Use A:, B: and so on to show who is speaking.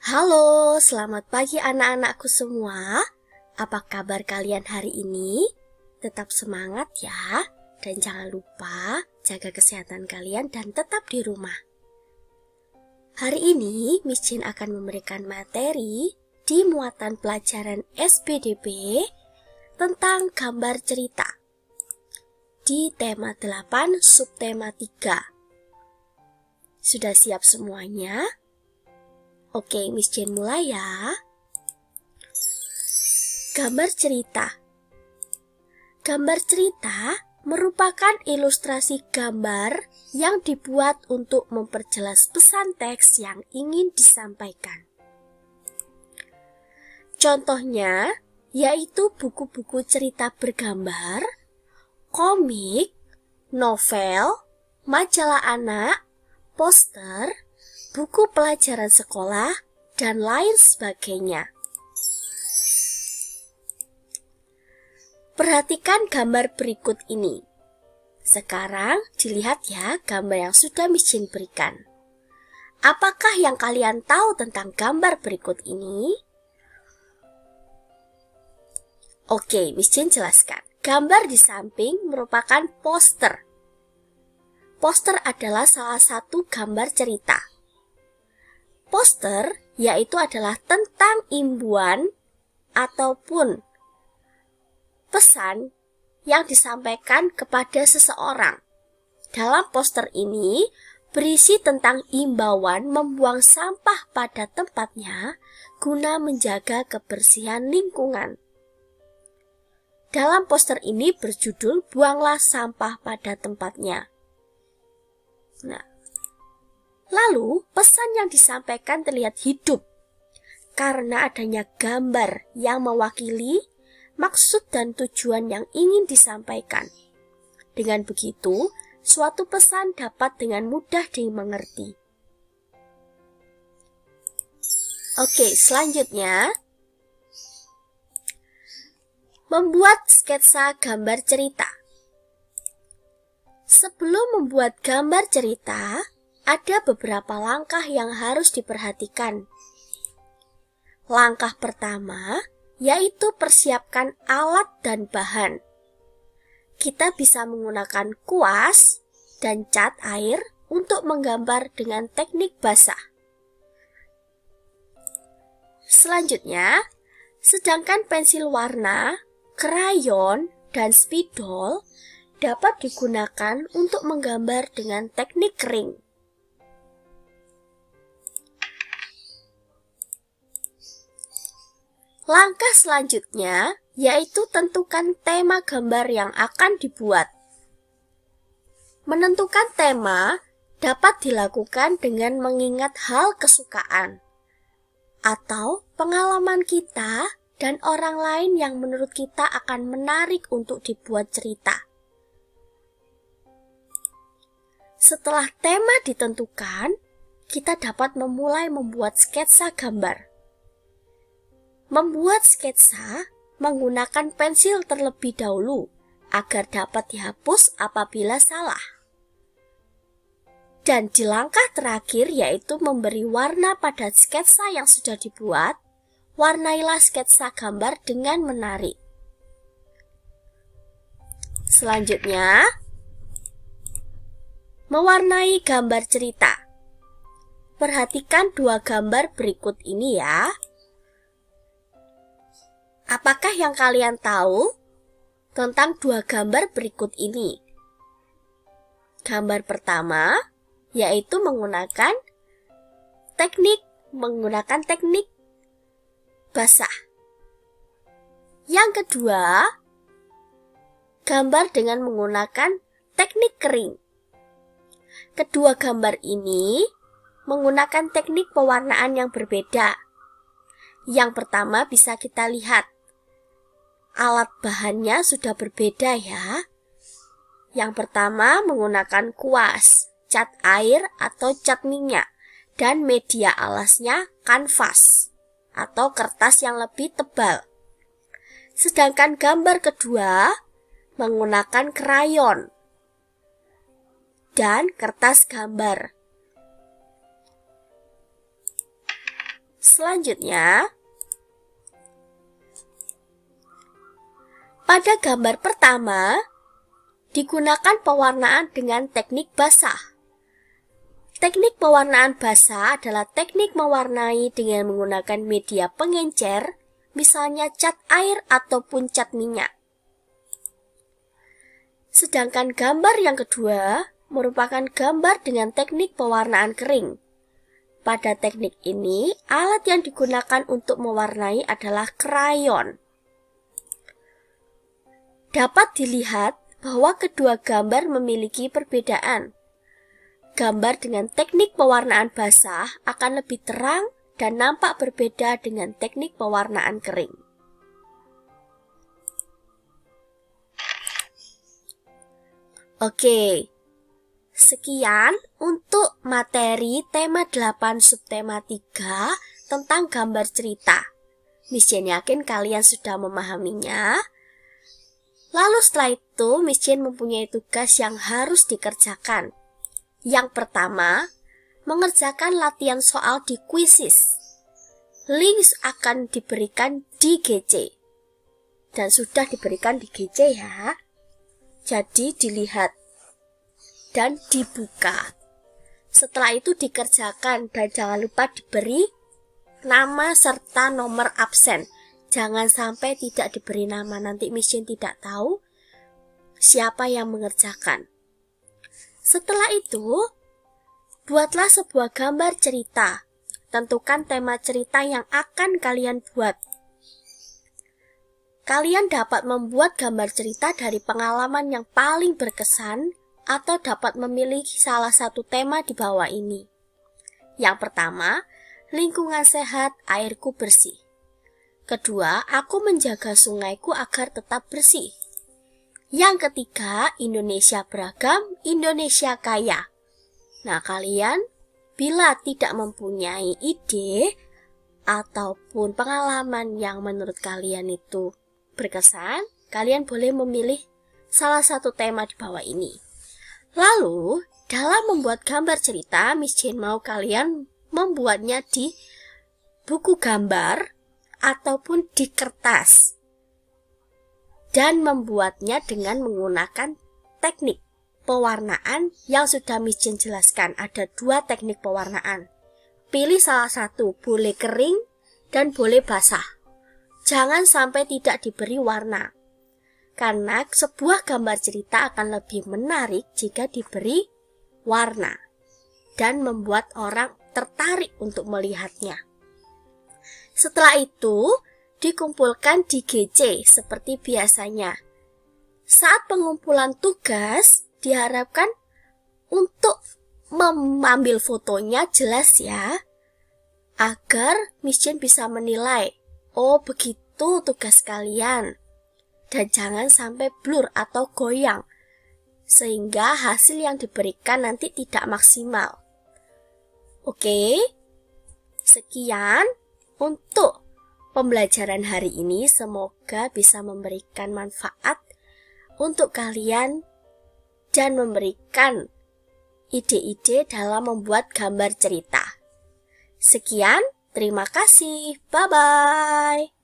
A: Halo, selamat pagi anak-anakku semua. Apa kabar kalian hari ini? Tetap semangat ya, dan jangan lupa jaga kesehatan kalian dan tetap di rumah. Hari ini, Miss Jin akan memberikan materi di muatan pelajaran SPDB tentang gambar cerita di tema 8 subtema 3. Sudah siap semuanya? Oke, Miss Jane mulai ya. Gambar cerita. Gambar cerita merupakan ilustrasi gambar yang dibuat untuk memperjelas pesan teks yang ingin disampaikan. Contohnya yaitu buku-buku cerita bergambar, komik, novel, majalah anak, poster, buku pelajaran sekolah, dan lain sebagainya. Perhatikan gambar berikut ini. Sekarang dilihat ya gambar yang sudah Miss Jin berikan. Apakah yang kalian tahu tentang gambar berikut ini? Oke, Miss Jin jelaskan. Gambar di samping merupakan poster. Poster adalah salah satu gambar cerita. Poster yaitu adalah tentang imbuhan ataupun pesan yang disampaikan kepada seseorang. Dalam poster ini berisi tentang imbauan membuang sampah pada tempatnya guna menjaga kebersihan lingkungan. Dalam poster ini berjudul "Buanglah sampah pada tempatnya". Lalu, pesan yang disampaikan terlihat hidup karena adanya gambar yang mewakili maksud dan tujuan yang ingin disampaikan. Dengan begitu, suatu pesan dapat dengan mudah dimengerti. Oke, selanjutnya, membuat sketsa gambar cerita. Sebelum membuat gambar cerita, ada beberapa langkah yang harus diperhatikan. Langkah pertama, yaitu persiapkan alat dan bahan. Kita bisa menggunakan kuas dan cat air untuk menggambar dengan teknik basah. Selanjutnya, sedangkan pensil warna, krayon, dan spidol dapat digunakan untuk menggambar dengan teknik kering. Langkah selanjutnya yaitu tentukan tema gambar yang akan dibuat. Menentukan tema dapat dilakukan dengan mengingat hal kesukaan atau pengalaman kita dan orang lain yang menurut kita akan menarik untuk dibuat cerita. Setelah tema ditentukan, kita dapat memulai membuat sketsa gambar. Membuat sketsa menggunakan pensil terlebih dahulu agar dapat dihapus apabila salah. Dan di langkah terakhir yaitu memberi warna pada sketsa yang sudah dibuat, warnailah sketsa gambar dengan menarik. Selanjutnya, mewarnai gambar cerita. Perhatikan dua gambar berikut ini ya. Apakah yang kalian tahu tentang dua gambar berikut ini? Gambar pertama yaitu menggunakan teknik basah. Yang kedua, gambar dengan menggunakan teknik kering. Kedua gambar ini menggunakan teknik pewarnaan yang berbeda. Yang pertama bisa kita lihat. Alat bahannya sudah berbeda ya. Yang pertama menggunakan kuas, cat air atau cat minyak, dan media alasnya kanvas atau kertas yang lebih tebal. Sedangkan gambar kedua menggunakan krayon dan kertas gambar. Selanjutnya, pada gambar pertama, digunakan pewarnaan dengan teknik basah. Teknik pewarnaan basah adalah teknik mewarnai dengan menggunakan media pengencer, misalnya cat air ataupun cat minyak. Sedangkan gambar yang kedua merupakan gambar dengan teknik pewarnaan kering. Pada teknik ini, alat yang digunakan untuk mewarnai adalah krayon. Dapat dilihat bahwa kedua gambar memiliki perbedaan. Gambar dengan teknik pewarnaan basah akan lebih terang dan nampak berbeda dengan teknik pewarnaan kering. Oke, sekian untuk materi tema 8 subtema 3 tentang gambar cerita. Miss Jen yakin kalian sudah memahaminya. Lalu setelah itu, Miss Jen mempunyai tugas yang harus dikerjakan. Yang pertama, mengerjakan latihan soal di Quizizz. Link akan diberikan di GC. Dan sudah diberikan di GC ya. Jadi dilihat dan dibuka. Setelah itu dikerjakan dan jangan lupa diberi nama serta nomor absen. Jangan sampai tidak diberi nama, nanti Miss Jen tidak tahu siapa yang mengerjakan. Setelah itu, buatlah sebuah gambar cerita. Tentukan tema cerita yang akan kalian buat. Kalian dapat membuat gambar cerita dari pengalaman yang paling berkesan atau dapat memilih salah satu tema di bawah ini. Yang pertama, lingkungan sehat, airku bersih. Kedua, aku menjaga sungaiku agar tetap bersih. Yang ketiga, Indonesia beragam, Indonesia kaya. Nah, kalian bila tidak mempunyai ide ataupun pengalaman yang menurut kalian itu berkesan, kalian boleh memilih salah satu tema di bawah ini. Lalu, dalam membuat gambar cerita, Miss Jen mau kalian membuatnya di buku gambar ataupun di kertas. Dan membuatnya dengan menggunakan teknik pewarnaan yang sudah Miss Jen jelaskan. Ada 2 teknik pewarnaan. Pilih salah satu, boleh kering dan boleh basah. Jangan sampai tidak diberi warna. Karena sebuah gambar cerita akan lebih menarik jika diberi warna dan membuat orang tertarik untuk melihatnya. Setelah itu, dikumpulkan di GC seperti biasanya. Saat pengumpulan tugas, diharapkan untuk mengambil fotonya jelas ya, agar Miss Jen bisa menilai, oh begitu tugas kalian. Dan jangan sampai blur atau goyang, sehingga hasil yang diberikan nanti tidak maksimal. Oke, sekian untuk pembelajaran hari ini. Semoga bisa memberikan manfaat untuk kalian dan memberikan ide-ide dalam membuat gambar cerita. Sekian, terima kasih. Bye-bye.